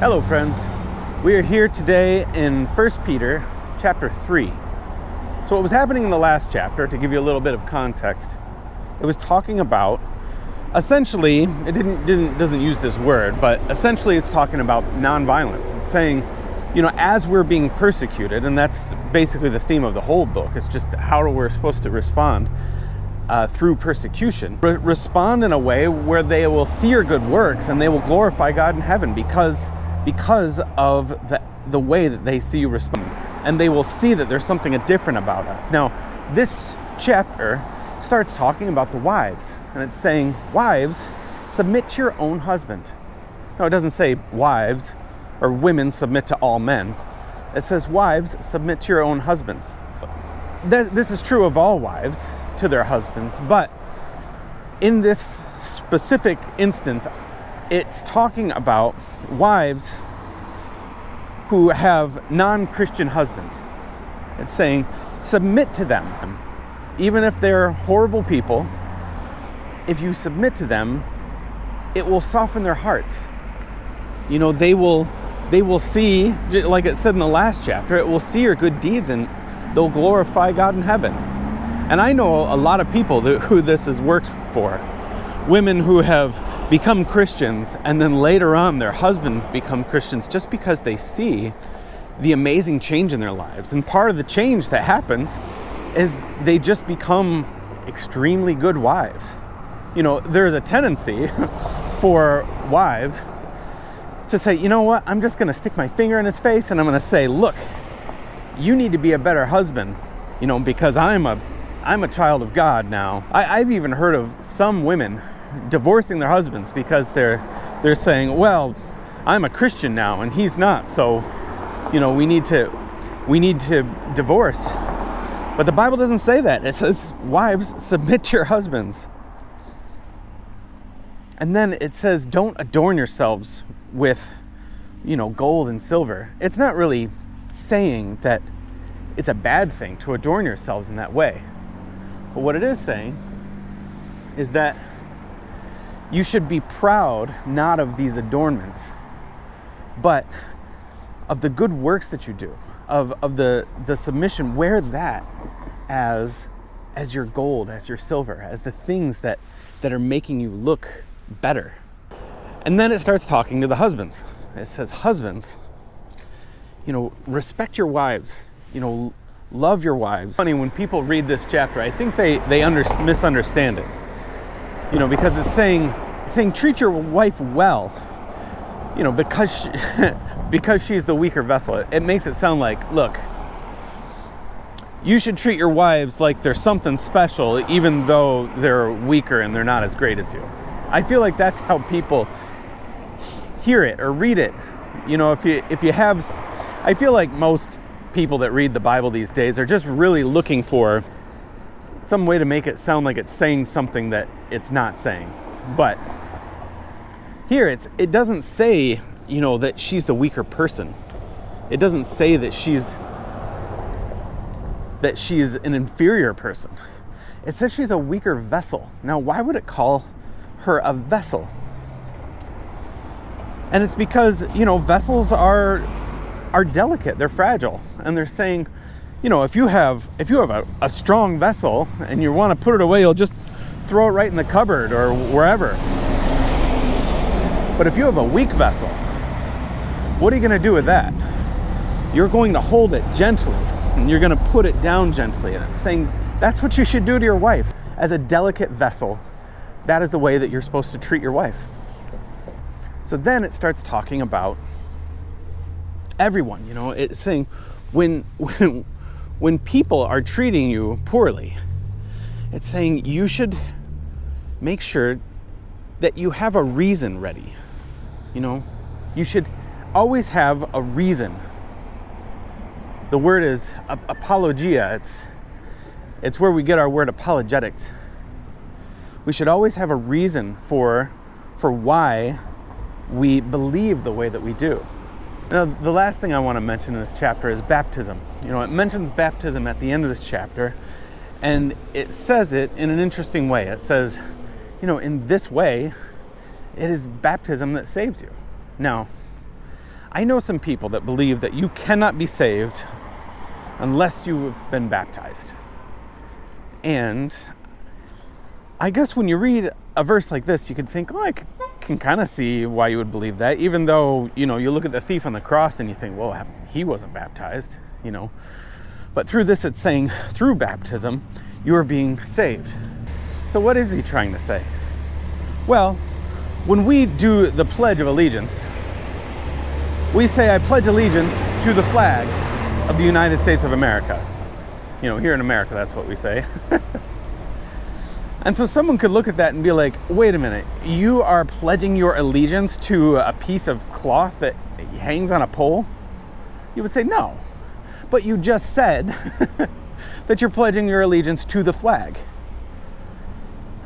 Hello friends, we are here today in 1 Peter chapter 3. So what was happening in the last chapter, to give you a little bit of context, it was talking about, essentially, it doesn't use this word, but essentially it's talking about nonviolence. It's saying, as we're being persecuted, and that's basically the theme of the whole book, it's just how we're supposed to respond through persecution. Respond in a way where they will see your good works and they will glorify God in heaven because of the way that they see you respond. And they will see that there's something different about us. Now, this chapter starts talking about the wives. And it's saying, wives, submit to your own husband. No, it doesn't say wives or women submit to all men. It says wives, submit to your own husbands. This is true of all wives to their husbands, but in this specific instance, it's talking about wives who have non-Christian husbands. It's saying, submit to them. Even if they're horrible people, if you submit to them, it will soften their hearts. They will see, like it said in the last chapter, it will see your good deeds and they'll glorify God in heaven. And I know a lot of people who this has worked for. Women who have become Christians and then later on their husband become Christians just because they see the amazing change in their lives. And part of the change that happens is they just become extremely good wives. There's a tendency for wives to say, you know what, I'm just going to stick my finger in his face and I'm going to say, look, you need to be a better husband, because I'm a child of God now. I've even heard of some women divorcing their husbands because they're saying, well, I'm a Christian now and he's not, so we need to divorce. But the Bible doesn't say that. It says, wives, submit to your husbands. And then it says, don't adorn yourselves with gold and silver. It's not really saying that it's a bad thing to adorn yourselves in that way. But what it is saying is that you should be proud not of these adornments, but of the good works that you do, of the submission. Wear that as your gold, as your silver, as the things that are making you look better. And then it starts talking to the husbands. It says, husbands, respect your wives, love your wives. Funny, when people read this chapter, I think they misunderstand it, because it's saying treat your wife well, because she's the weaker vessel. It makes it sound like, look, you should treat your wives like they're something special, even though they're weaker and they're not as great as you. I feel like that's how people hear it or read it. If you have, I feel like most people that read the Bible these days are just really looking for some way to make it sound like it's saying something that it's not saying. But here it doesn't say, that she's the weaker person. It doesn't say that she's an inferior person. It says she's a weaker vessel. Now, why would it call her a vessel? And it's because, vessels are delicate, they're fragile. And they're saying, if you have a strong vessel and you want to put it away, you'll just throw it right in the cupboard or wherever. But if you have a weak vessel, what are you going to do with that? You're going to hold it gently and you're going to put it down gently. And it's saying that's what you should do to your wife. As a delicate vessel, that is the way that you're supposed to treat your wife. So then it starts talking about everyone. It's saying when people are treating you poorly, it's saying you should make sure that you have a reason ready. You should always have a reason. The word is apologia. It's where we get our word apologetics. We should always have a reason for why we believe the way that we do. Now, the last thing I want to mention in this chapter is baptism. It mentions baptism at the end of this chapter, and it says it in an interesting way. It says, in this way, it is baptism that saved you. Now, I know some people that believe that you cannot be saved unless you have been baptized. And I guess when you read a verse like this, you could think, oh, I can kind of see why you would believe that, even though, you look at the thief on the cross and you think, well, he wasn't baptized, But through this, it's saying, through baptism, you are being saved. So what is he trying to say? Well, when we do the Pledge of Allegiance, we say, I pledge allegiance to the flag of the United States of America. Here in America, that's what we say. And so someone could look at that and be like, wait a minute, you are pledging your allegiance to a piece of cloth that hangs on a pole? You would say, no. But you just said that you're pledging your allegiance to the flag.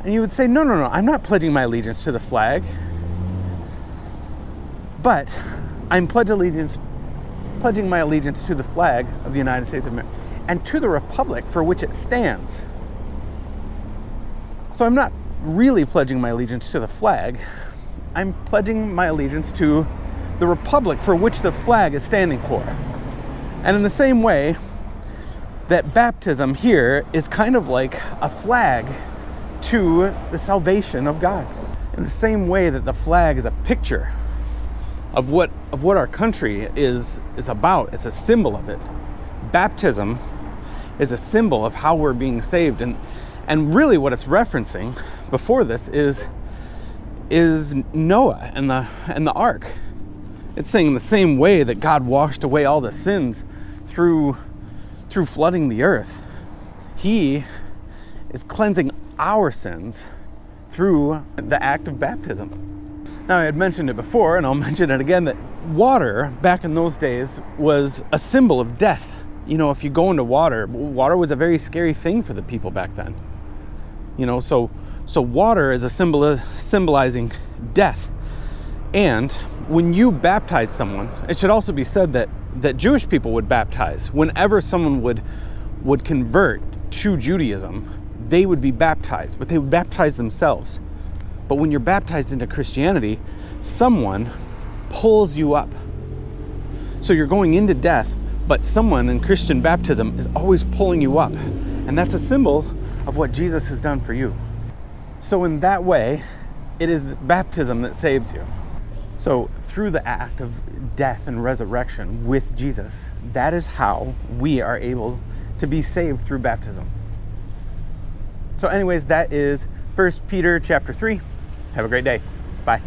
And you would say, no, I'm not pledging my allegiance to the flag. But I'm pledging my allegiance to the flag of the United States of America and to the republic for which it stands. So I'm not really pledging my allegiance to the flag. I'm pledging my allegiance to the republic for which the flag is standing for. And in the same way, that baptism here is kind of like a flag to the salvation of God. In the same way that the flag is a picture of what our country is about. It's a symbol of it. Baptism is a symbol of how we're being saved. And really what it's referencing before this is Noah and the ark. It's saying in the same way that God washed away all the sins through flooding the earth, he is cleansing our sins through the act of baptism. Now, I had mentioned it before, and I'll mention it again, that water back in those days was a symbol of death. If you go into water was a very scary thing for the people back then. So water is a symbol of symbolizing death. And when you baptize someone, it should also be said that Jewish people would baptize. Whenever someone would convert to Judaism, they would be baptized, but they would baptize themselves. But when you're baptized into Christianity, someone pulls you up. So you're going into death, but someone in Christian baptism is always pulling you up. And that's a symbol of what Jesus has done for you. So in that way, it is baptism that saves you. So through the act of death and resurrection with Jesus, that is how we are able to be saved through baptism. So anyways, that is 1 Peter chapter 3. Have a great day. Bye.